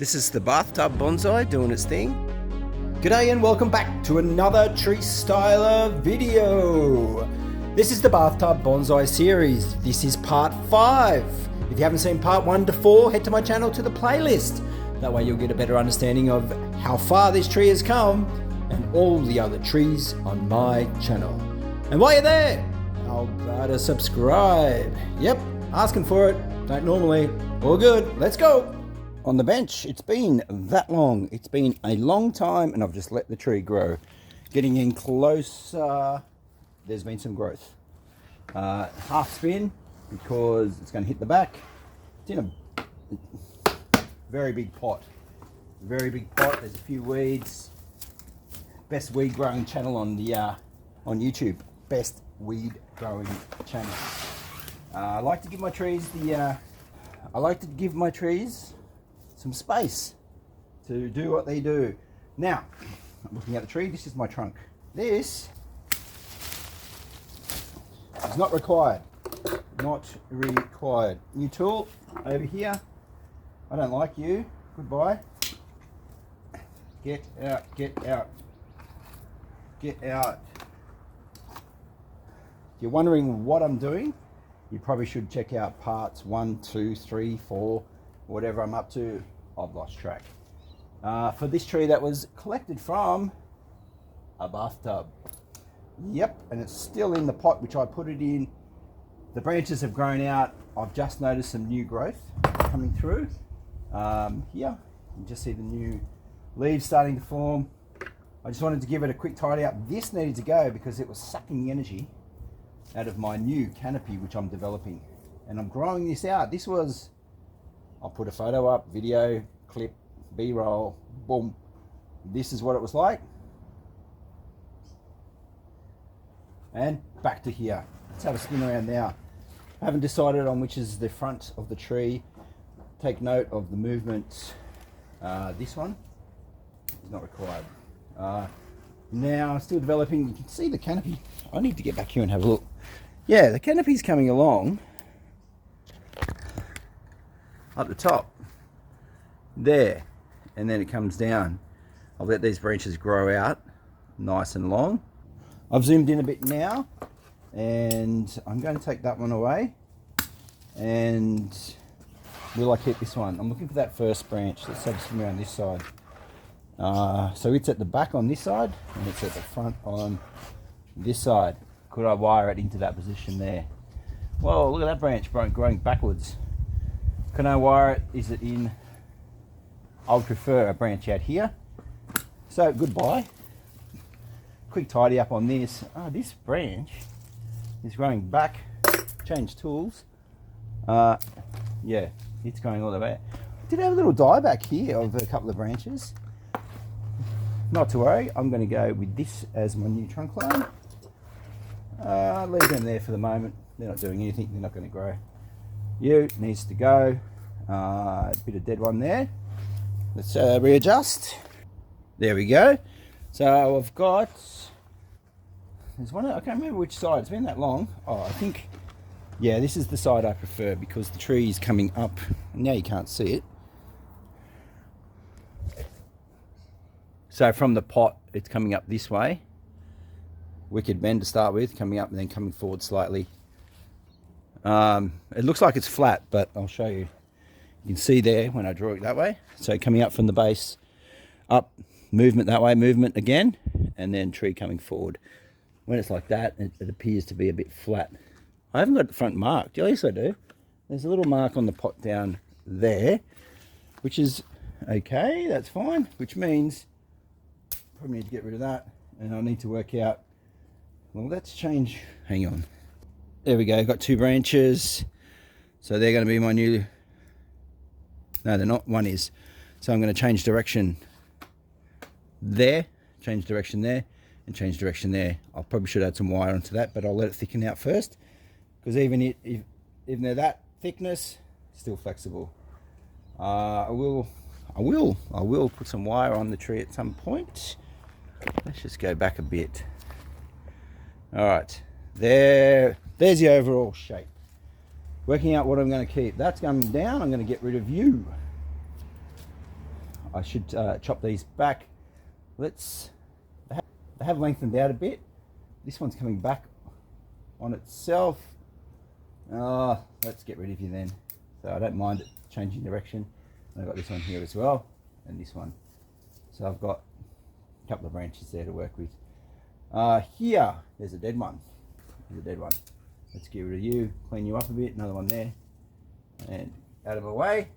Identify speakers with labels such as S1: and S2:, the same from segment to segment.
S1: This is the bathtub bonsai doing its thing.
S2: G'day and welcome back to another Tree Styler video. This is the bathtub bonsai series. This is part 5. If you haven't seen part 1 to 4, head to my channel to the playlist. That way you'll get a better understanding of how far this tree has come and all the other trees on my channel. And while you're there, how about a subscribe? Yep, asking for it. Don't normally. All good. Let's go. On the bench, it's been that long. It's been a long time and I've just let the tree grow. Getting in closer, there's been some growth. Half spin because it's going to hit the back. It's in a very big pot. Very big pot. There's a few weeds. Best weed growing channel on the on YouTube. Best weed growing channel. I like to give my trees some space to do what they do. Now, I'm looking at the tree. This is my trunk. This is not required. Not required. New tool over here. I don't like you. Goodbye. Get out. Get out. Get out. If you're wondering what I'm doing, you probably should check out parts 1, 2, 3, 4, whatever I'm up to. I've lost track. For this tree that was collected from a bathtub. Yep, and it's still in the pot which I put it in. The branches have grown out. I've just noticed some new growth coming through. Here, you can just see the new leaves starting to form. I just wanted to give it a quick tidy up. This needed to go because it was sucking energy out of my new canopy which I'm developing. And I'm growing this out. This was, I'll put a photo up, video, clip, B-roll, boom. This is what it was like. And back to here. Let's have a spin around now. I haven't decided on which is the front of the tree. Take note of the movement. This one is not required. Now, I'm still developing. You can see the canopy. I need to get back here and have a look. Yeah, the canopy's coming along up the top there, and then it comes down. I'll let these branches grow out nice and long. I've zoomed in a bit now, and I'm going to take that one away. And will I keep this one? I'm looking for that first branch. Let's have a spin around this side. So it's at the back on this side, and it's at the front on this side. Could I wire it into that position there? Whoa, look at that branch growing backwards. Can I wire it? Is it in? I would prefer a branch out here. So goodbye. Quick tidy up on this. This branch is growing back. Change tools. Yeah, it's going all the way. Did have a little dieback here of a couple of branches. Not to worry, I'm going to go with this as my new trunk line. Leave them there for the moment. They're not doing anything, they're not going to grow. You needs to go. A bit of dead one there. Let's readjust. There we go. So I've got, there's one, I can't remember which side, it's been that long. I think, yeah, this is the side I prefer because the tree is coming up. Now you can't see it. So from the pot, it's coming up this way. Wicked bend to start with, coming up and then coming forward slightly. It looks like it's flat, but I'll show you. You can see there when I draw it that way. So coming up from the base, up, movement that way, movement again, and then tree coming forward. When it's like that, it appears to be a bit flat. I haven't got the front marked. Yes, I do. There's a little mark on the pot down there, which is okay, that's fine, which means probably need to get rid of that, and I need to work out, well, let's change, hang on. There we go, got 2 branches. So they're going to be my new, no, they're not, one is. So I'm going to change direction there, change direction there, and change direction there. I probably should add some wire onto that, but I'll let it thicken out first, because even they're that thickness, still flexible. I will put some wire on the tree at some point. Let's just go back a bit. All right, there's the overall shape. Working out what I'm going to keep. That's coming down. I'm going to get rid of you. I should chop these back. They have lengthened out a bit. This one's coming back on itself. Let's get rid of you then. So I don't mind it changing direction. And I've got this one here as well, and this one. So I've got a couple of branches there to work with. Here, there's a dead one. There's a dead one. Let's get rid of you, clean you up a bit. Another one there. And out of the way.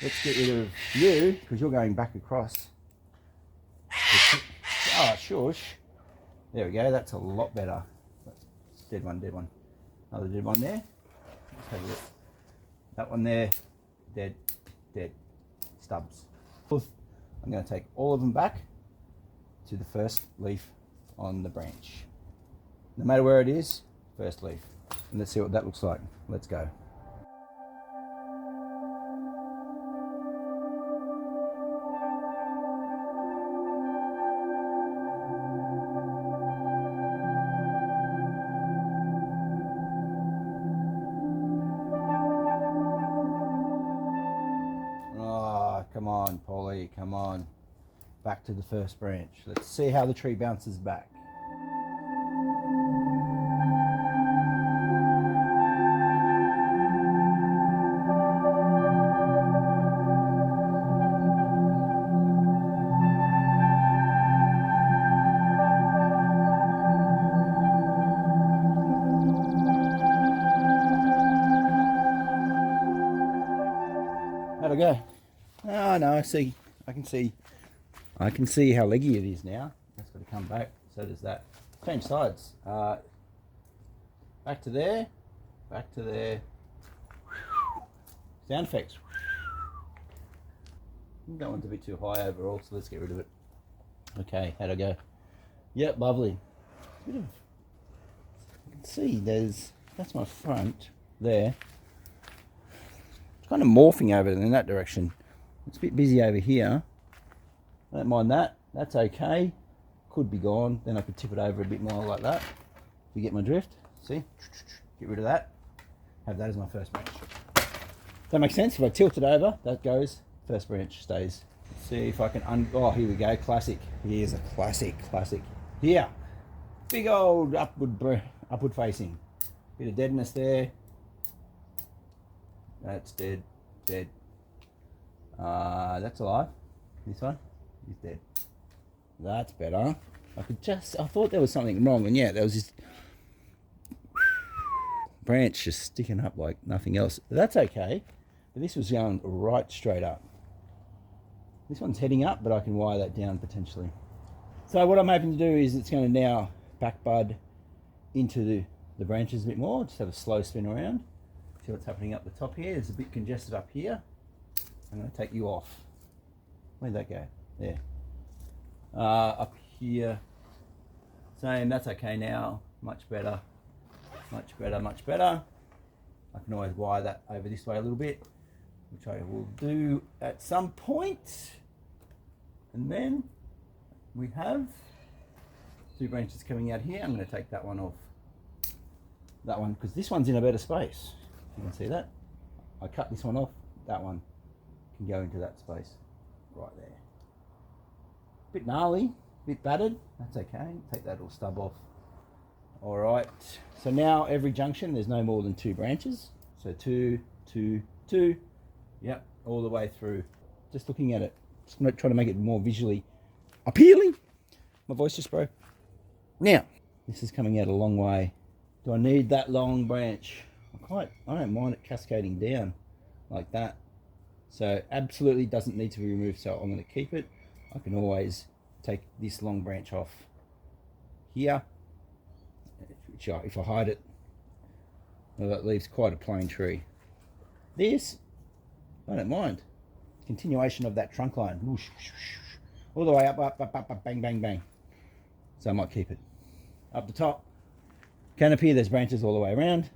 S2: Let's get rid of you, because you're going back across. Oh, shush. There we go, that's a lot better. Dead one, dead one. Another dead one there. Let's have a look. That one there, dead, dead. Stubs. I'm going to take all of them back to the first leaf on the branch. No matter where it is, first leaf. And let's see what that looks like. Let's go. Come on, Polly, come on. Back to the first branch. Let's see how the tree bounces back. How'd it go? Oh no, I can see how leggy it is now. That's got to come back. So does that. Change sides. Back to there. Back to there. Sound effects. That one's a bit too high overall, so let's get rid of it. Okay, how'd I go? Yep, lovely. You can see that's my front there. It's kind of morphing over in that direction. It's a bit busy over here. I don't mind that. That's okay. Could be gone. Then I could tip it over a bit more like that. If you get my drift. See? Get rid of that. Have that as my first branch. Does that make sense? If I tilt it over, that goes. First branch stays. Let's see if I can oh, here we go. Classic. Here's a classic. Here. Big old upward facing. Bit of deadness there. That's dead. Dead. That's alive. This one is dead. That's better. I thought there was something wrong, and yeah, there was this branch just sticking up like nothing else. That's okay, but this was going right straight up. This one's heading up, but I can wire that down potentially. So what I'm hoping to do is it's going to now back bud into the branches a bit more. Just have a slow spin around. See what's happening up the top here. It's a bit congested up here. I'm going to take you off. Where'd that go? There. Up here. Same, that's okay now. Much better. Much better, much better. I can always wire that over this way a little bit, which I will do at some point. And then we have two branches coming out here. I'm going to take that one off. That one, because this one's in a better space. You can see that. I cut this one off. That one can go into that space right there. Bit gnarly, bit battered. That's okay. Take that little stub off. All right. So now every junction, there's no more than two branches. So 2, 2, 2. Yep, all the way through. Just looking at it. Just trying to make it more visually appealing. My voice just broke. Now, this is coming out a long way. Do I need that long branch? I don't mind it cascading down like that. So absolutely doesn't need to be removed, so I'm going to keep it. I can always take this long branch off here, which if I hide it, well, that leaves quite a plain tree. This, I don't mind. Continuation of that trunk line. Whoosh, whoosh, whoosh, all the way up, up, up, up, up, bang, bang, bang. So I might keep it. Up the top, canopy, there's branches all the way around.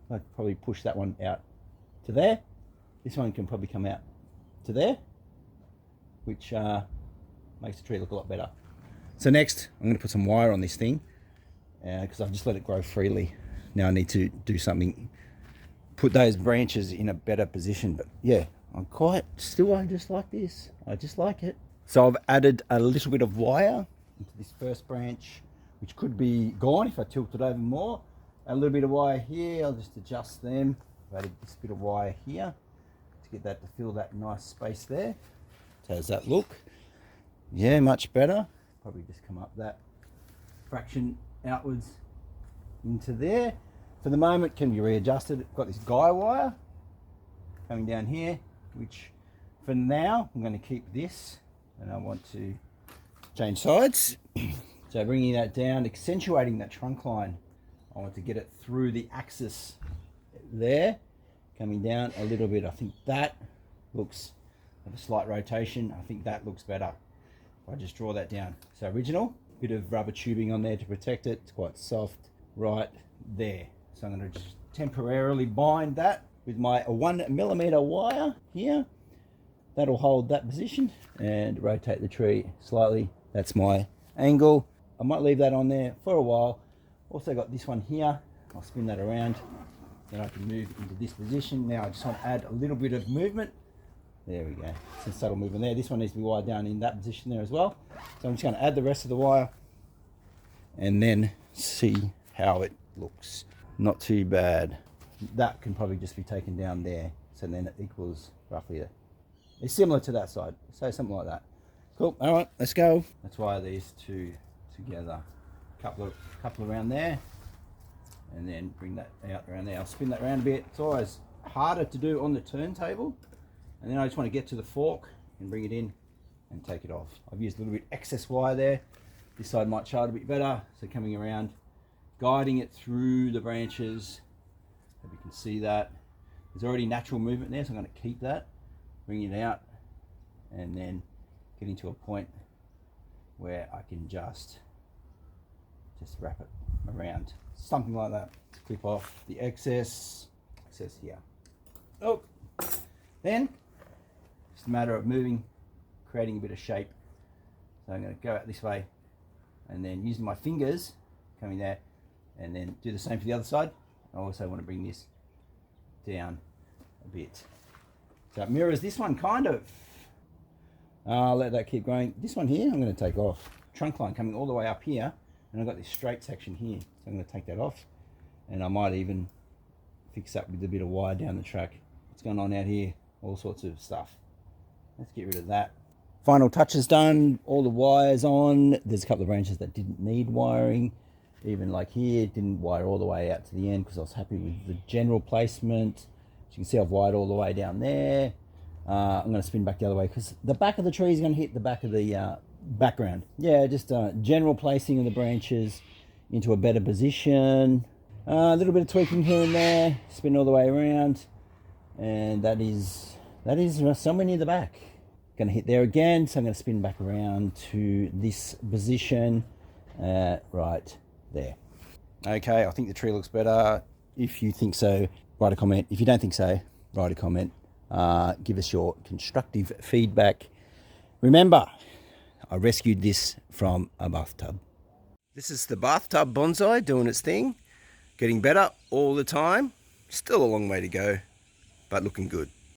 S2: I'd probably push that one out to there. This one can probably come out to there, which makes the tree look a lot better. So next, I'm going to put some wire on this thing because I've just let it grow freely. Now I need to do something, put those branches in a better position. But yeah, I just like this. I just like it. So I've added a little bit of wire into this first branch, which could be gone if I tilt it over more. A little bit of wire here, I'll just adjust them. I've added this bit of wire here to get that to fill that nice space there. So how does that look? Yeah, much better. Probably just come up that fraction outwards into there. For the moment, can be readjusted. I've got this guy wire coming down here, which for now I'm going to keep this, and I want to change sides. So bringing that down, accentuating that trunk line. I want to get it through the axis there, coming down a little bit. I think that looks, have a slight rotation. I think that looks better. If I just draw that down. So original, bit of rubber tubing on there to protect it. It's quite soft right there. So I'm going to just temporarily bind that with my 1mm wire here. That'll hold that position and rotate the tree slightly. That's my angle. I might leave that on there for a while. Also got this one here. I'll spin that around. Then I can move into this position. Now I just want to add a little bit of movement. There we go. Some subtle movement there. This one needs to be wired down in that position there as well. So I'm just going to add the rest of the wire and then see how it looks. Not too bad. That can probably just be taken down there. So then it equals roughly it's similar to that side. So something like that. Cool. All right, let's go. Let's wire these two together. Couple around there, and then bring that out around there. I'll spin that around a bit. It's always harder to do on the turntable, and then I just want to get to the fork and bring it in and take it off. I've used a little bit excess wire there. This side might chart a bit better, so coming around, guiding it through the branches. Hope you can see that. There's already natural movement there, so I'm going to keep that, bring it out, and then getting to a point where I can just wrap it around, something like that, to clip off the excess here. Oh, then it's a matter of moving, creating a bit of shape. So I'm going to go out this way, and then using my fingers coming there, and then do the same for the other side. I also want to bring this down a bit, so it mirrors this one kind of. I'll let that keep going. This one here I'm going to take off. Trunk line coming all the way up here, and I've got this straight section here, so I'm going to take that off, and I might even fix up with a bit of wire down the track. What's going on out here? All sorts of stuff. Let's get rid of that. Final touches done, all the wires on. There's a couple of branches that didn't need wiring, even like here, it didn't wire all the way out to the end because I was happy with the general placement. As you can see, I've wired all the way down there. I'm going to spin back the other way because the back of the tree is going to hit the back of the background. Yeah, just general placing of the branches into a better position. A little bit of tweaking here and there, spin all the way around, and that is somewhere near the back. Going to hit there again, so I'm going to spin back around to this position right there. Okay, I think the tree looks better. If you think so, write a comment. If you don't think so, write a comment. Give us your constructive feedback. Remember, I rescued this from a bathtub.
S1: This is the bathtub bonsai doing its thing. Getting better all the time. Still a long way to go, but looking good.